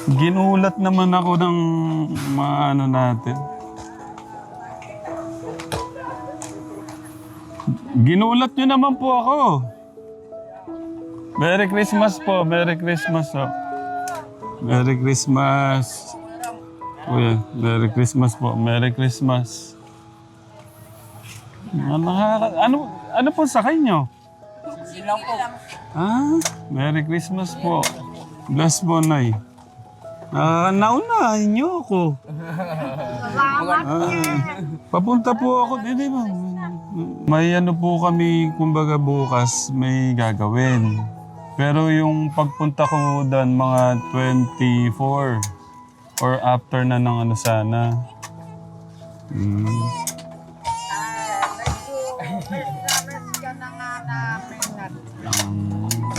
Ginulat naman ako ng mga ano natin. Ginulat nyo naman po ako. Merry Christmas po. Merry Christmas po. Merry Christmas. Kuya, Merry Christmas po. Merry Christmas. Ano po sa kanyo? Silang po. Ah, Merry Christmas po. Bless po, Nay. Naunahin niyo ako. Papunta po ako. Di ba? May ano po kami, kumbaga bukas, may gagawin. Pero yung pagpunta ko doon, mga 24 or after na ng ano sana.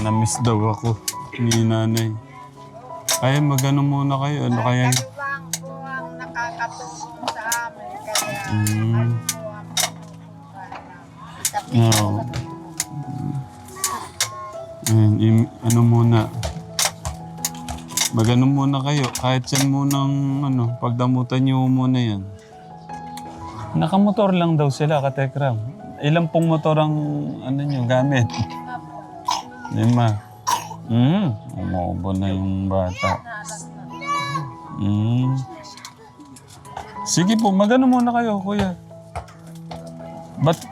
Na-miss daw ako ni nanay. Ay, magano muna kayo. Ano kaya? Ano lang po ang nakakatulong sa amin. Kaya No. Ano muna. Magano muna kayo. Kahit yan munang ano, pagdamutan niyo muna yan. Nakamotor lang daw sila, Katekram. Ilang pong motor ang ano niyo gamit? 5. Umuubo na yung bata. Sige po, magano muna kayo, kuya. Ba't?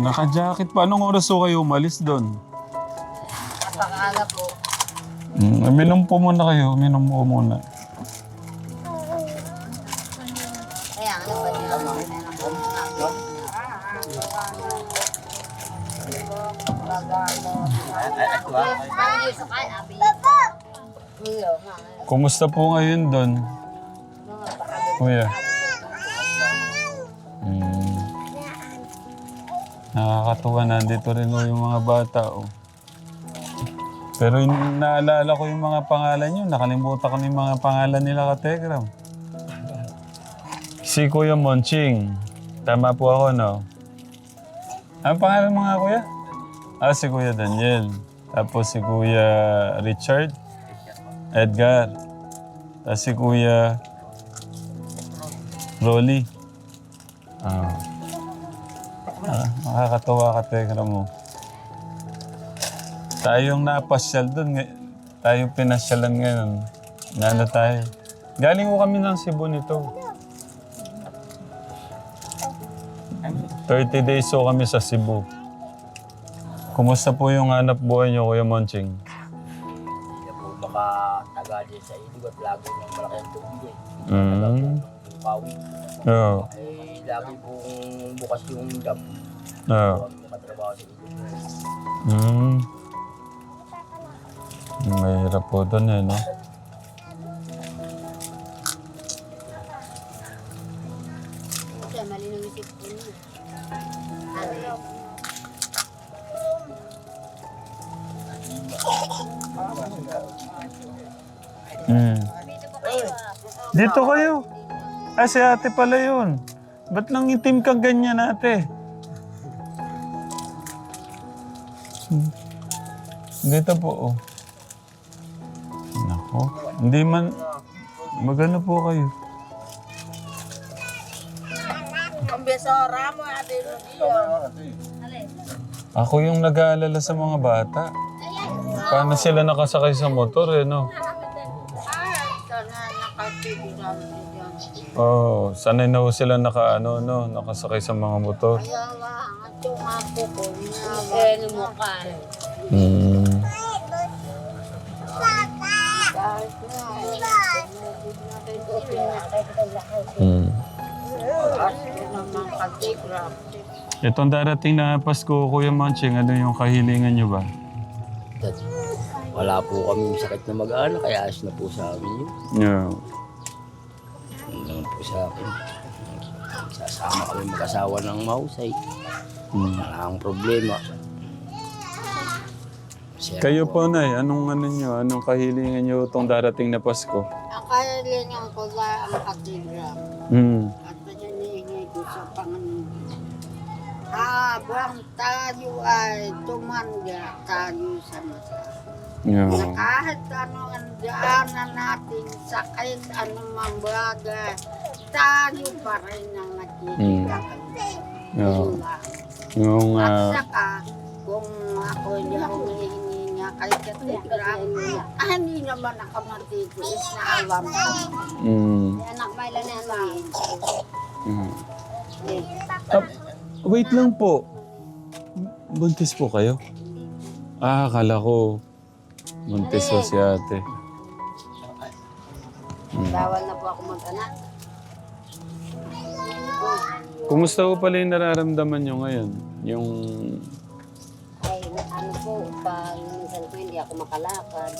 Naka-jacket pa. Anong oras po kayo umalis doon? napakala po. Uminom po muna kayo. Uminom po muna. Kaya ano ba nila mga Kumusta po ngayon doon? Kuya? Nakakatuwa na. Dito rin o yung mga bata. Oh. Pero naalala ko yung mga pangalan nyo. Nakalimutan ko na yung mga pangalan nila, Katekram. Si Kuya Monching. Tama po ako, no? Ang pangalan mga kuya? Si Kuya Daniel. Tapos si Kuya Richard. Edgar. Tapos si Kuya Rolly. Makakatawa ka, Tekra mo. Tayong napasyal doon. Tayong pinasyalan ngayon. Nano tayo. Galing ko kami ng Cebu nito. 30 days so kami sa Cebu. Kumusta po yung hanap buhay niyo, Kuya Monching? Hindi po makatagali sa ilog at lagi ng malaki ang tubig eh. Pawi. Oo. Eh, lagi pong bukas yung dam. Oo. Makatrabaho sa ilog. Mahirap po doon eh, no? malinong isip ko niya. Dito kayo. Si ate pala yun. Ba't nang itim kang ganyan, ate? Dito po, oh. Nako. Hindi man... Magano po kayo? Kumbesora mo, ate Rodillo. Ako yung nag-aalala sa mga bata. Paano sila nakasakay sa motor, eh, no? Oh, sanay na ho sila nakasakay sa mga motor. Kaya lang, at yung ako ko, ano mo ka. Itong darating na Pasko, Kuya Monching, ano yung kahilingan nyo ba? Wala po kami sakit na mag-anak, kaya ayos na po sa amin yun. Yeah. Yun naman po sa akin. Sasama kami mag-asawa ng mahusay. Wala ang problema. Kayo po, Nay, anong kahilingan nyo itong darating na Pasko? Ang kahilingan ko lang ang katigram. At naninihingi ko sa Panginoon. habang tayo ay tumanda tayo sa masa. Yeah. Na kahit ano ang daanan natin sa kahit anumang bagay, tayo pa rin ang nakikita kayo. Yeah. Yun lang. Yung, At saka, kung ako hindi humihingi niya kay Kategram, hindi naman ako matitiis na alam ko. Anak may lang. Wait lang po. Buntis po kayo? Akala ko buntis po si ate. Bawal na po ako mag-anak. Kumusta po pala yung nararamdaman nyo ngayon? Yung... Ay, ano po, pag minsan po hindi ako makalakad,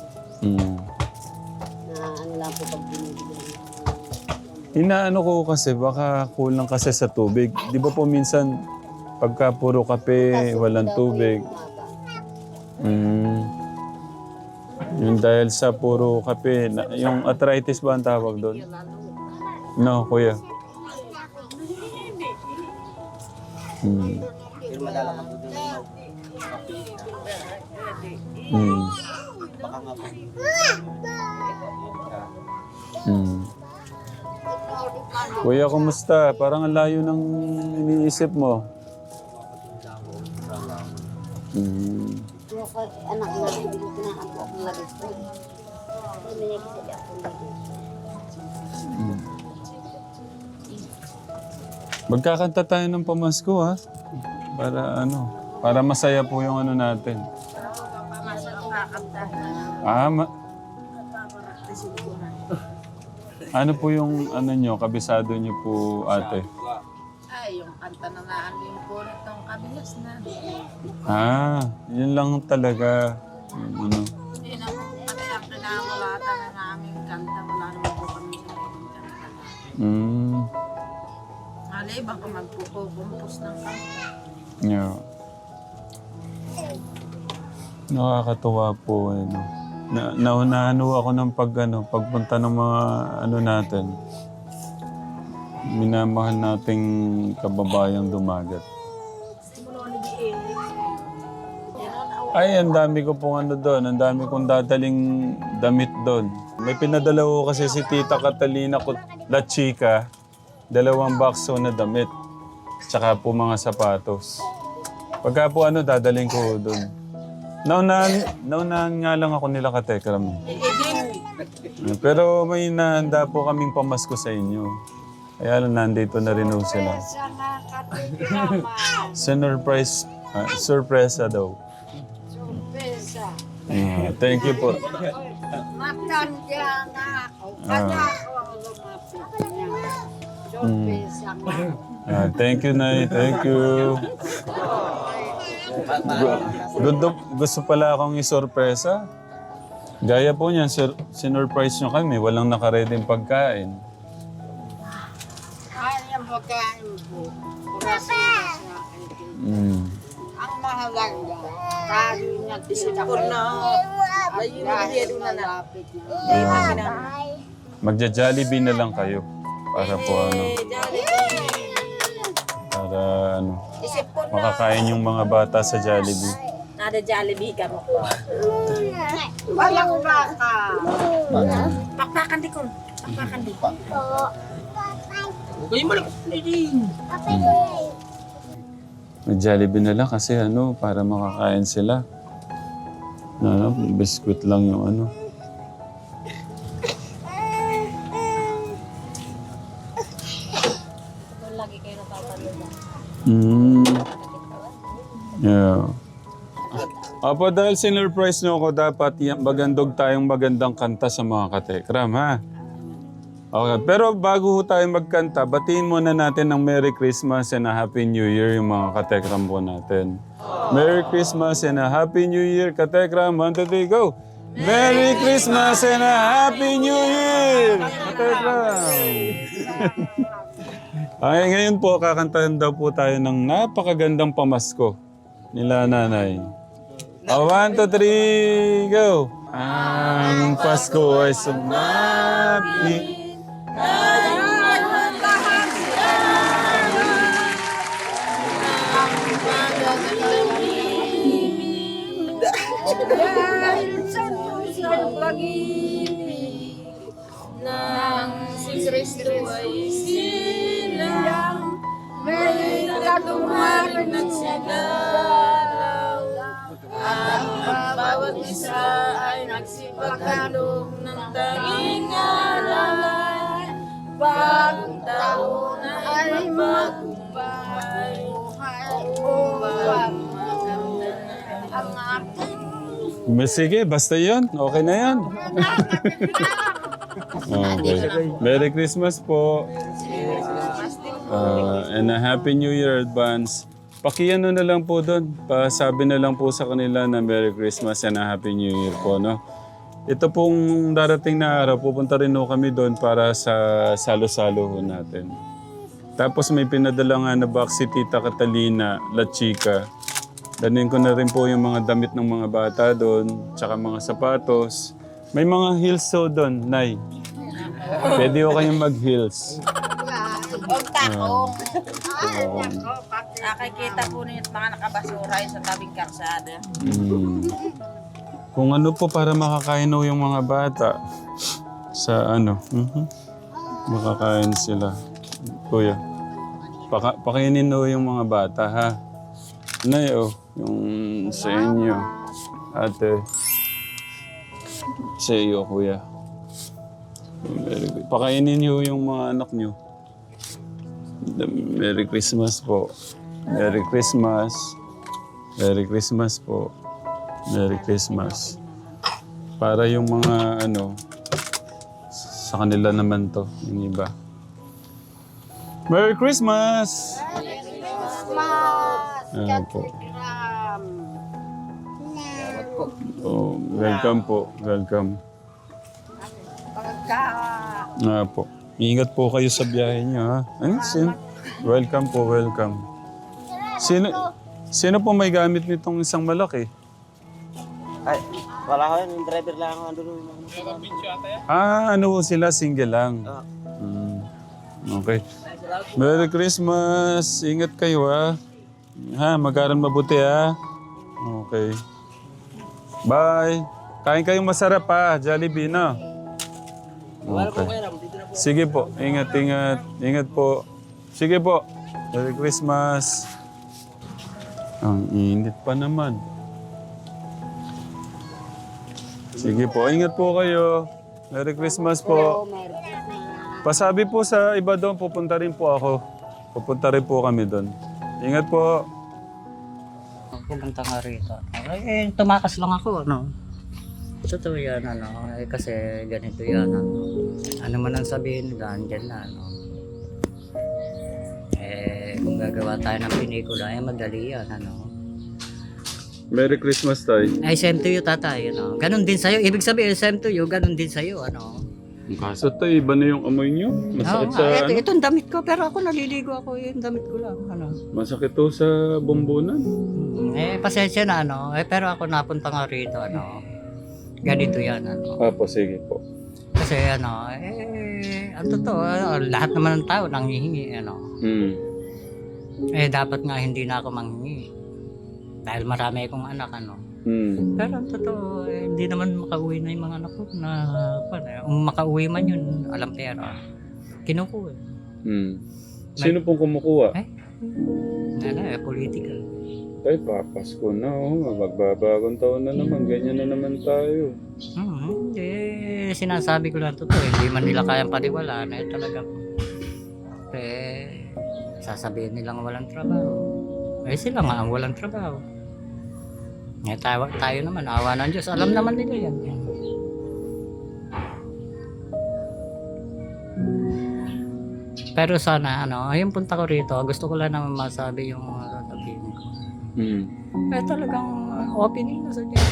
na ano lang po pag binibigyan. Inaano ko kasi, baka kulang kasi sa tubig. Di ba po minsan, pagka puro kape, walang tubig. Yung dahil sa puro kape, yung arthritis ba ang tawag doon? No, kuya. Kuya, kumusta? Parang ang layo ng iniisip mo. Yung anak na hindi ko pinahampo akong lagay ko. Hindi niya kasi akong lagay. Magkakanta tayo ng pamasko, ha? Para masaya po yung ano natin. Ano po yung ano nyo, kabisado nyo po, ate? Ay, yung kanta na naan yung punot ng kabilas na. Yun lang talaga. Ano. Hindi naman kaya pinamulatan na namin kanta. Wala naman po kami sa kanta. Malay, baka magpupumpos ng kanta. Yeah. Nakakatuwa po, no? Naunahan ako ng pagpunta ng mga natin. Minamahal nating kababayang dumagat. Ay, ang dami ko pong doon. Ang dami kong dadaling damit doon. May pinadala ko kasi si Tita Catalina La Chica, 2 bakso na damit. Tsaka po mga sapatos. Pagka po dadaling ko doon. Naunahan nga lang ako nila Katekram. Pero may nahanda po kaming pamasko sa inyo. Kaya lang nandito na rin sila. Surprise. Surpresa daw. Surpresa. Thank you po. Matanda na ako. Kaya ako lumapit niya. Surpresa nga. Thank you, Nay. Thank you. Gusto pala akong isorpresa. Gaya po niyan, sinurprise nyo kami. Walang nakareding pagkain. Kanyang pagkain po. Kurasina sa akin. Ang mahalaga, tayo nagtita ko na. At dahil malapit na. Magja-Jollibee na lang kayo. Para po para makakain yung mga bata sa Jollibee. Nada Jollibee ka mo po. Walang baka. Pakpakan di ko. Pakpakan di ko. Mag-Jollibee na lang kasi para makakain sila. Biskuit lang yung Lagi kayo napapanood. Yeah. Apo, dahil sinurprise nyo ako, dapat magandog tayong magandang kanta sa mga katekram, ha? Okay, pero bago tayo magkanta, batiin muna natin ng Merry Christmas and a Happy New Year yung mga katekram po natin. Merry Christmas and a Happy New Year, katekram. 1, 2, 3, go! Merry Christmas and a Happy New Year, katekram! Okay, ngayon po, kakantahan daw po tayo ng napakagandang pamasko nila nanay. 1, 2, 3, go! Ang Pasko ay sumapi. pag-ibig nang si Kristo ay silang may katumaran at sinalaw at ang bawat isa ay nagsipagkalong ng tanging ngalan bagong taon ay magumpay upang maganda ang ating Sige, basta yun. Okay na yan. Okay. Merry Christmas po. And a Happy New Year advance. Pakiano na lang po doon. Pasabi na lang po sa kanila na Merry Christmas and a Happy New Year po, no? Ito pong darating na araw, pupunta rin po kami doon para sa salo-salo ho natin. Tapos may pinadala nga na box si Tita Catalina, La Chica. Danin ko na rin po yung mga damit ng mga bata doon, tsaka mga sapatos. May mga heels so doon, Nay. Pwede ko kayong mag-heels. Huwag takong. Nakikita po ninyo mga nakabasura sa tabing karsada. Kung ano po para makakain ho yung mga bata sa ano. Makakain sila. Kuya, pakainin ho yung mga bata, ha? Nay, yung sa inyo. Ate. Sa iyo, kuya. Pakainin niyo yung mga anak niyo. Merry Christmas po. Merry Christmas. Merry Christmas po. Merry Christmas. Para yung mga ano, sa kanila naman to, yung iba. Merry Christmas! Po. Oh, welcome po. Welcome. Po. Ingat po kayo sa biyahe niyo, ha? Welcome po, welcome. Sino po may gamit nitong isang malaki? Ay, wala ko yun. Yung driver lang ako. Ano po sila? Single lang. Okay. Merry Christmas. Ingat kayo, ha? Mag-aral mabuti, ha? Okay. Bye. Kain kayong masarap, ha? Jollibee, no? Okay. Sige po. Ingat, ingat. Ingat po. Sige po. Merry Christmas. Ang init pa naman. Sige po. Ingat po kayo. Merry Christmas po. Pasabi po sa iba doon, pupunta rin po ako. Pupunta rin po kami doon. Ingat po. Pumunta nga rito. Tumakas lang ako, ano. Totoo yan, ano. Kasi ganito yan, ano. Ano man ang sabihin nila, andyan na, ano. Kung gagawa tayo ng pelikula, madali yan, ano. Merry Christmas, Tay. Ay, same to you, tatay, ano. Ganon din sa'yo. Ibig sabihin, same to you, ganon din sa'yo, ano. Kaso, Tay, iba na yung amoy niyo. Masakit sa ano? Itong damit ko, pero ako naliligo ako, yung damit ko lang, ano. Masakit to sa bumbunan. Pasensya na, ano. Pero ako napunta nga rito, ano. Ganito yan, ano. Po, sige po. Kasi, ano, ang totoo, lahat naman ng tao nanghihingi, ano. Dapat nga hindi na ako manghingi. Dahil marami akong anak, ano. Pero ang totoo, hindi naman makauwi na yung mga anak ko na, kung makauwi man yun, alam pera. Kinukuha. Sino pong kumukuha? Political. Ay, papasko na, magbabagong taon na naman, ganyan na naman tayo. Sinasabi ko lang totoo, hindi man nila kayang paniwalaan, talagang, sasabihin nilang walang trabaho. Sila nga ang walang trabaho. Tayo naman, awa ng Diyos. Alam naman nila yan. Pero sana, yung punta ko rito, gusto ko lang naman masabi yung mga sasabihin ko. Talagang opening na sa Diyos.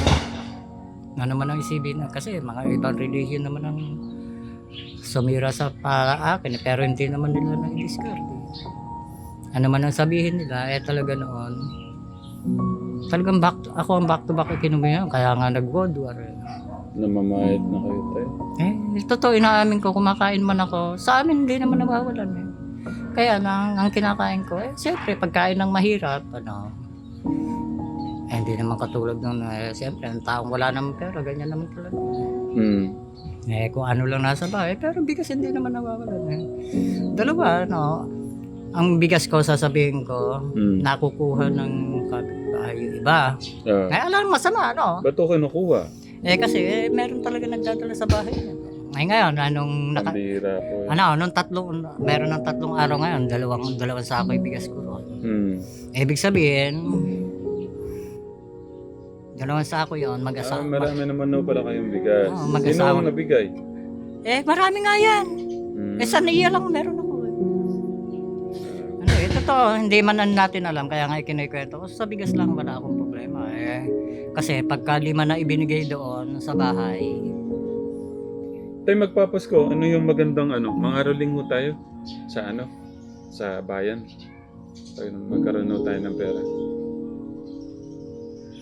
Ano naman ang isipin na, kasi mga ibang religion naman ang sumira sa akin, pero hindi naman nila na-discard. Ano man ang sabihin nila, talaga noon, talagang ako ang back to back kinumihan, kaya nga nag-World War. Namamayad na kayo, Tay? Totoo, inaamin ko, kumakain man ako. Sa amin, hindi naman nawawalan. Kaya ang kinakain ko, siyempre, pagkain ng mahirap, hindi Hindi naman katulad nung, siyempre, ang taong wala naman pera, ganyan naman talaga. Kung ano lang nasa bahay, pero bigas hindi naman nawawala. Dalawa, ang bigas ko, sasabihin ko, nakukuha ng kapitbahay yung iba. Alam, masama, Ba't ako kinukuha? Kasi, meron talaga nagdadala sa bahay. Ngayon, Pambira po. meron ng 3 araw ngayon, dalawang sako yung bigas ko ron. Ibig sabihin, 2 sako yun, mag-asawa. Marami naman pala kayong bigas. Oo, mag-asawa. Sino ang nabigay? Marami nga yan. Saniya lang meron ako. Totoo, hindi man natin alam, kaya nga ikinikwento ko, sa bigas lang wala akong problema. Kasi pagka 5 na ibinigay doon sa bahay, Tayo magpapasko, ano yung magandang mangaroling ho tayo sa sa bayan. Magkaroon ho tayo ng pera.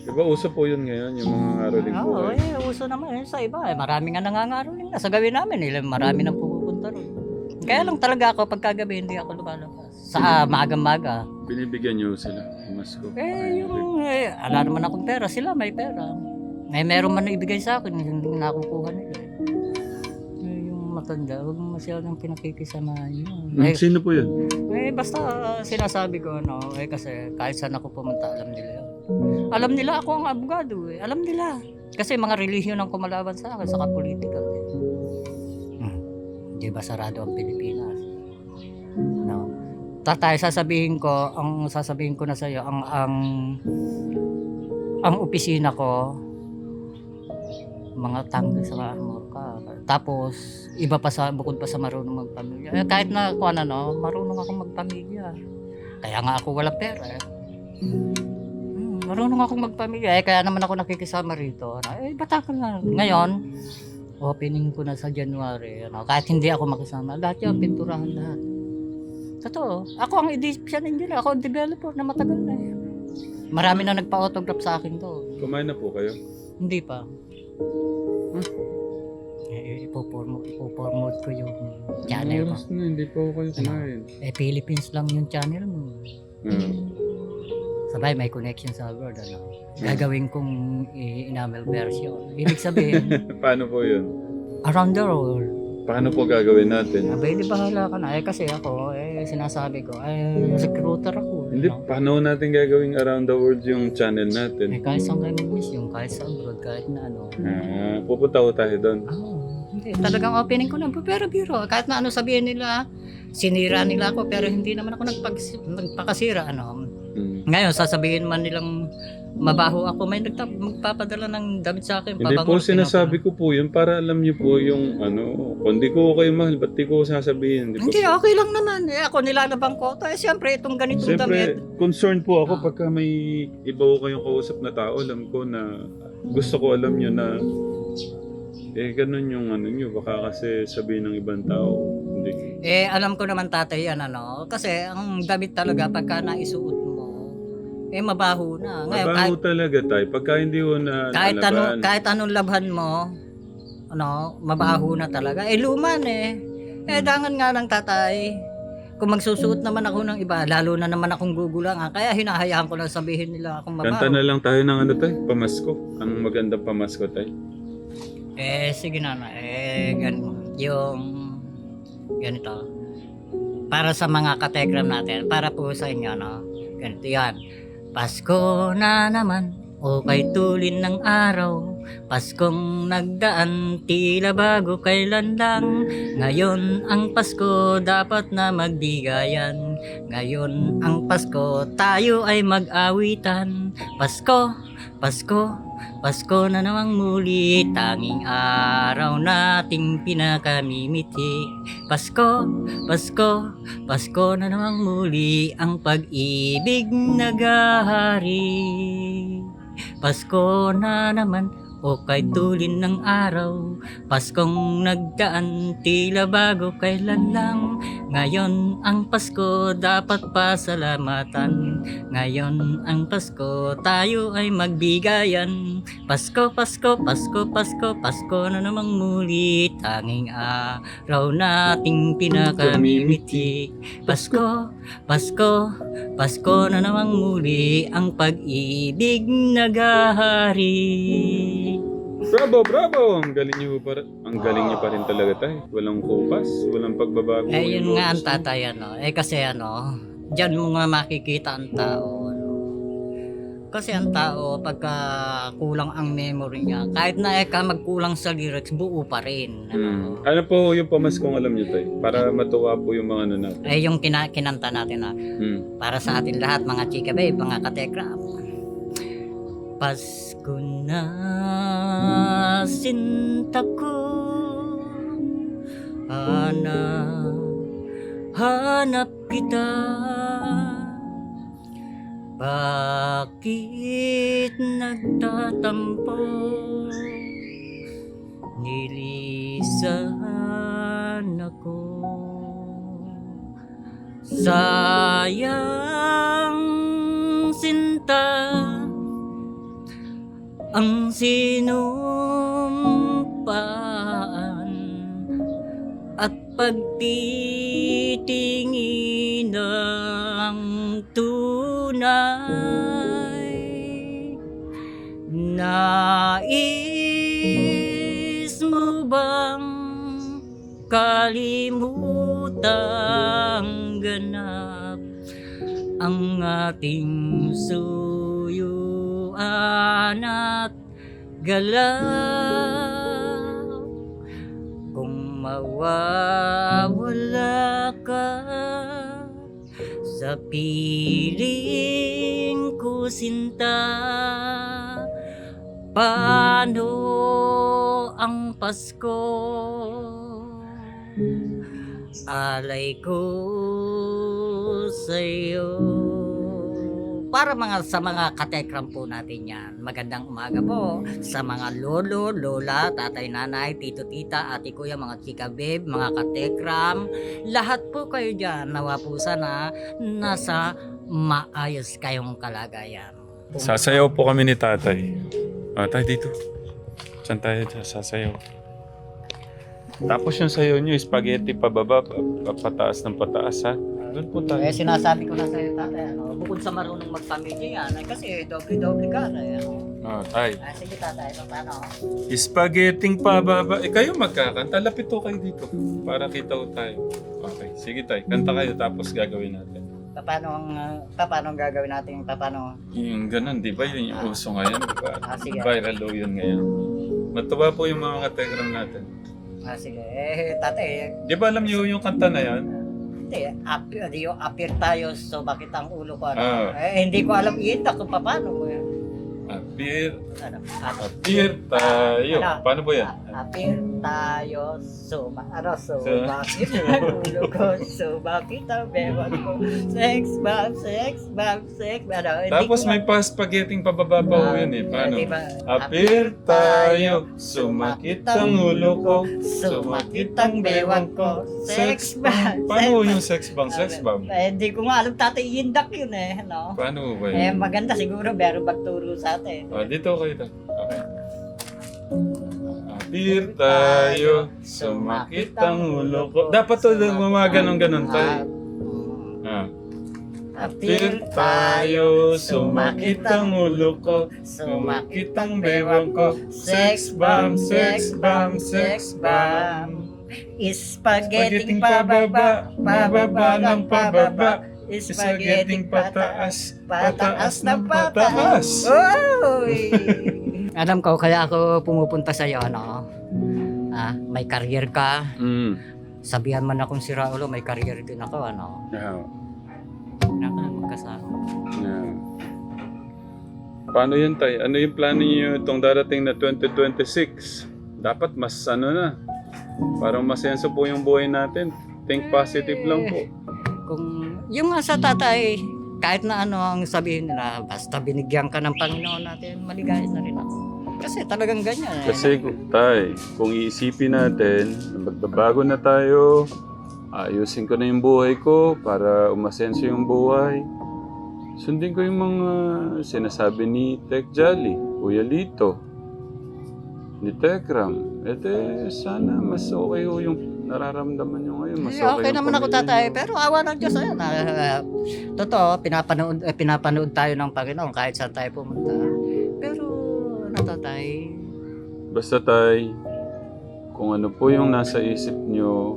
Diba uso po yun ngayon, yung mga ngaroling po. Uso naman sa iba. Marami nga nangangaroling na sa gawin namin. Marami nang pupunta ron. Kaya lang talaga ako pagkagabi hindi ako lumalabas. Sa maaga-maga. Binibigyan niyo sila, Masko. Ala naman akong pera. Sila may pera. Meron man na ibigay sa akin, hindi nakukuha nila. Yung matanda, huwag mo masyadong pinakikisamahan yun. Sino po yun? Basta sinasabi ko, kasi kahit saan ako pumunta, alam nila yun. Alam nila ako ang abogado. Alam nila. Kasi mga relihiyon ang kumalaban sa akin, saka political. Di ba sarado ang Pilipinas? Tatay, sasabihin ko na sa iyo, ang opisina ko, mga tanggal sa armor ka. Tapos, iba pa bukod pa sa marunong magpamilya. Kahit na marunong akong magpamilya. Kaya nga ako walang pera. Marunong akong magpamilya. Kaya naman ako nakikisama rito. Batakal na. Ngayon, opening ko na sa January. Kahit hindi ako makisama, lahat yan, pinturahan lahat. Totoo. Ako ang Egyptian engineer. Ako ang developer na matagal na. Marami na nagpa-autograph sa akin to. Kumain na po kayo? Hindi pa. Ipopromote ko yung channel ko. Hindi po kayo kumain. Philippines lang yung channel mo. Sabay, may connection sa abroad. Gagawin kong enamel version. Ibig sabihin, Paano po yun? around the world. Paano po gagawin natin? Di bahala ka na. Kasi ako, sinasabi ko, recruiter ako. Hindi, paano natin gagawin around the world yung channel natin? Kahit saan kayo mag-mission, kahit sa abroad, kahit na Pupunta ko tayo doon. Hindi, talagang opening ko na. Pero biro, kahit na sabihin nila, sinira nila ako, pero hindi naman ako nagpakasira. Ngayon, sasabihin man nilang mabaho ako, may magpapadala ng damit sa akin. Hindi po sinasabi ko po yun para alam niyo po yung kung di ko kayo mahal, ba't di ko sasabihin? Hindi, okay lang naman. Ako nilalabang ko. Siyempre, itong ganitong damit. Siyempre, concerned po ako pagka may iba ko kayong kausap na tao, alam ko na gusto ko alam niyo na ganun yung niyo, baka kasi sabihin ng ibang tao. Hindi. Alam ko naman tatay yan, kasi ang damit talaga pagka naisuot mo, mabaho na. Ngayon, mabaho talaga tayo. Pagka hindi mo na nalaban. Kahit anong labhan mo, mabaho na talaga. Luman dangan nga lang tatay. Kung magsusuot naman ako ng iba, lalo na naman akong gugulang. Kaya hinahayaan ko lang sabihin nila akong mabaho. Kanta na lang tayo ng tayo, pamasko. Ang magandang pamasko tayo. Sige na. Yung ganito. Para sa mga kategram natin, para po sa inyo, ganito yan. Pasko na naman, kay tulin ng araw. Paskong nagdaan, tila bago kailan lang. Ngayon ang Pasko, dapat na magbigayan. Ngayon ang Pasko, tayo ay mag-awitan. Pasko, Pasko, Pasko na namang muli, tanging araw nating pinakamimiti. Pasko, Pasko, Pasko na namang muli, ang pag-ibig nagahari. Pasko na naman, o kay tulin ng araw. Paskong nagdaan, tila bago kailan lang. Ngayon ang Pasko dapat pasalamatan. Ngayon ang Pasko tayo ay magbigayan. Pasko, Pasko, Pasko, Pasko, Pasko na namang muli. Tanging araw nating pinakamimiti. Pasko, Pasko, Pasko na namang muli. Ang pag-ibig naghahari. Bravo, bravo! Ang galing niyo pa, rin talaga tayo. Walang kupas, walang pagbabago. Yun nga ang tatay, kasi dyan mo nga makikita ang tao, Kasi ang tao, pagka kulang ang memory niya, kahit na magkulang sa lyrics, buo pa rin. Ano po yung pamaskong alam niyo tayo? Para matuwa po yung mga natin. Yung kinanta natin, para sa atin lahat, mga chika babe, mga katekram. Pasko na, sinta ko, hanap kita. Bakit nagtatampo? Nilisan ako. Sayang sinta ang sinumpaan at pagtitingin ng tunay. Nais mo bang kalimutang ganap ang ating suyuan at galaw? Kung mawawala ka sa piling ko, sinta, paano ang Pasko? Alay ko sa'yo. Para sa mga katekram po natin yan, magandang umaga po sa mga lolo, lola, tatay, nanay, tito, tita, ate, kuya, mga chika babe, mga katekram. Lahat po kayo dyan, nawa po sana nasa maayos kayong kalagayan. Sasayaw po kami ni tatay. Tay, dito. Saan tayo sasayaw? Tapos yung sayaw nyo, spaghetti pababa, pataas ng pataas, ha? Doon po tayo. Sinasabi ko na sa'yo, tatay, bukod sa marunong magpamilya yan, kasi doble-doble ka na, Tay. sige, tatay, paano? Spaghetti pababa. Kayo magkakanta. Lapit to kayo dito. Para kita ko tayo. Okay. Sige tayo. Kanta kayo tapos gagawin natin. Paano ang gagawin natin? Paano? Yung ganun, di ba? Yun yung uso ngayon, di ba? Sige. Viral daw yun ngayon. Matuwa po yung mga kategram natin. Sige. Tatay, Di ba alam niyo yung kanta na yan? hindi, apir tayo, so bakit ang ulo ko, Ah. hindi ko alam iinta kung paano mo yan. Appear Ano? tayo. Paano po yan? Apir tayo, so bakit ang ulo ko, so bakit ang bewan ko, sex bomb, Tapos may pa-spaghetti pababa pa po yun eh. Paano? Diba? Appear tayo, sumakit ang ulo ko, sumakit ang bewang ko, sex bomb. Paano yung sex bomb? Sex bomb? Hindi ko nga alam, tatay, yindak yun no? Paano ba yun? Maganda siguro, meron magturo sa atin. Dito kayo to. Okay. Appear tayo, sumakit ang ulo ko. Dapat to mga ganon tayo. Appear tayo, sumakit ang ulo ko, sumakit ang bewang ko. Sex bomb, sex bomb, sex bomb. Spaghetti pababa, pababa ng pababa. Spaghetti pataas, pataas ng pataas. Oy! Alam ko, kaya ako pumupunta sa'yo, may career ka. Sabihan man akong si Raulo, may career din ako, Magkasama. Paano yun, tay? Ano yung plano niyo itong darating na 2026? Dapat mas na. Parang masenso po yung buhay natin. Think positive lang po. Kung yung nga sa tatay, kahit na ano ang sabihin nila, basta binigyan ka ng Panginoon natin, maligaya na rin ako. Kasi talagang ganyan eh. Kasi tay, kung iisipin natin, na magbabago na tayo, ayusin ko na yung buhay ko para umasenso yung buhay. Sundin ko yung mga sinasabi ni Tek Jolly, Kuya Lito, ni Tekram. Sana mas okay ho yung nararamdaman nyo ngayon. Mas Okay yung naman ako pamilya tatay, nyo. pero awa ng Diyos ayun. Totoo, pinapanood tayo ng Panginoon kahit saan tayo pumunta. Pero tatay, Basta tay, kung ano po yung nasa isip nyo,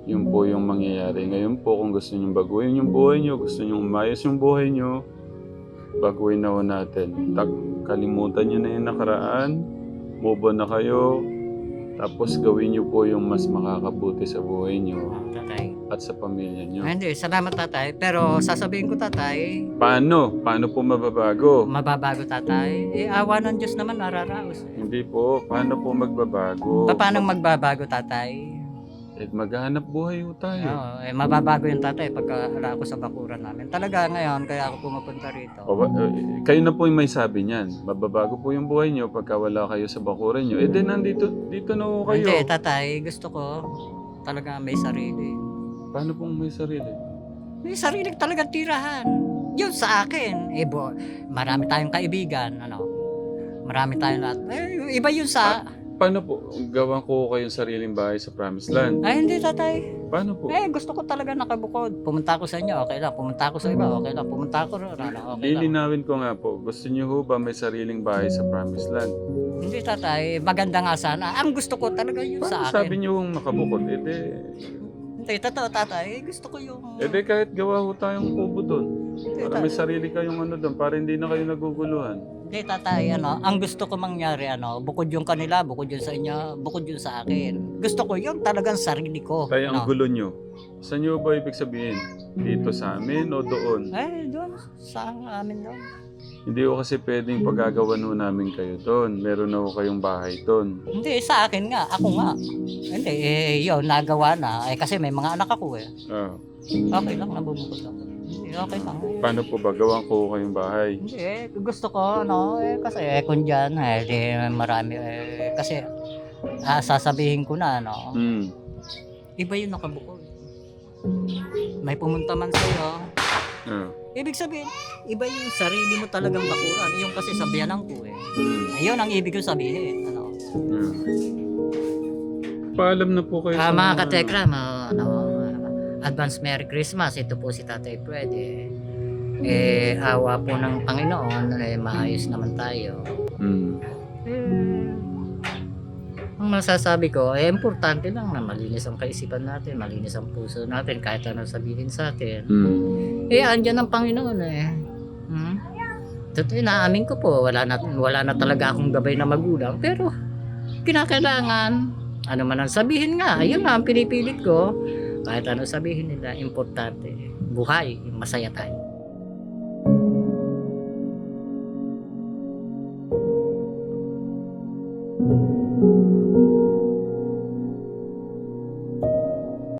yun po yung mangyayari. Ngayon po, kung gusto nyo baguhin yung buhay nyo, gusto nyo umayos yung buhay nyo, baguhin na ho natin. Kalimutan nyo na yung nakaraan, move on na kayo, tapos gawin nyo po yung mas makakabuti sa buhay nyo tatay. at sa pamilya nyo. Hindi, salamat tatay. Pero sasabihin ko tatay, Paano? Paano po mababago? mababago tatay. Awa ng Diyos naman nararaos. Hindi po. Paano po magbabago? Paano magbabago tatay? Maghahanap buhay ho tayo. Oo, mababago yung tatay pagka ala ako sa bakuran namin. Talaga ngayon, kaya ako pumupunta rito. Kayo na po yung may sabi niyan. Mababago po yung buhay nyo pagka wala kayo sa bakuran nyo. Dito na ho kayo. Hindi, tatay, gusto ko talaga may sarili. Paano pong may sarili? May sarili talagang tirahan. Yun sa akin. Marami tayong kaibigan. Marami tayong lahat. Iba yun sa... Paano po? Gawan ko kayong sariling bahay sa Promised Land. Ay, hindi tatay. Paano po? Gusto ko talaga nakabukod. Pumunta ako sa inyo, okay lang. Pumunta ako sa iba, okay lang. Pumunta ako rin, okay lang. Lilinawin ko nga po. Gusto niyo ho ba may sariling bahay sa Promised Land? Hindi tatay, maganda nga sana. Ang gusto ko talaga yun Paano sa akin. sabi niyo kung makabukod? Hindi, totoo tatay. Gusto ko yung... Kahit gawa ho tayong kubo doon. Hindi, Para may tatay. sarili kayong doon. Para hindi na kayo naguguluhan. Hindi tatay, ang gusto ko mangyari, bukod yung kanila, bukod yung sa inyo, bukod yung sa akin. Gusto ko yung talagang sarili ko. Kaya ang gulo nyo. Saan nyo ba ibig sabihin? Dito sa amin o doon? Doon, sa amin doon. Hindi ko kasi pwedeng paggagawan ho namin kayo doon. Meron na ho kayong bahay doon. Hindi, sa akin nga, ako nga. Hindi, yun, nagawa na. Kasi may mga anak ako eh. Okay lang, nabubukod ako. Hindi, okay lang. Paano po ba? Gawan ko kayong bahay. Hindi, gusto ko, kasi kung dyan, di marami, kasi sasabihin ko na, iba yung nakabukod. May pumunta man sa'yo, ibig sabihin, iba yung sarili mo talagang bakuran. Yung kasi sabihanan ko eh. Ayun ang ibig ko sabihin. Paalam na po kayo Mga katekram, advance Merry Christmas. Ito po si Tatay Fred. Awa po ng Panginoon, maayos naman tayo. Ang masasabi ko, importante lang na malinis ang kaisipan natin, malinis ang puso natin, kahit ano sabihin sa atin. Andyan ang Panginoon eh. Totoo, naamin ko po, wala na talaga akong gabay na magulang, pero kinakailangan, ano man ang sabihin nga, ayun na ang pinipilit ko. Kahit ano sabihin nila, importante, buhay, masaya tayo.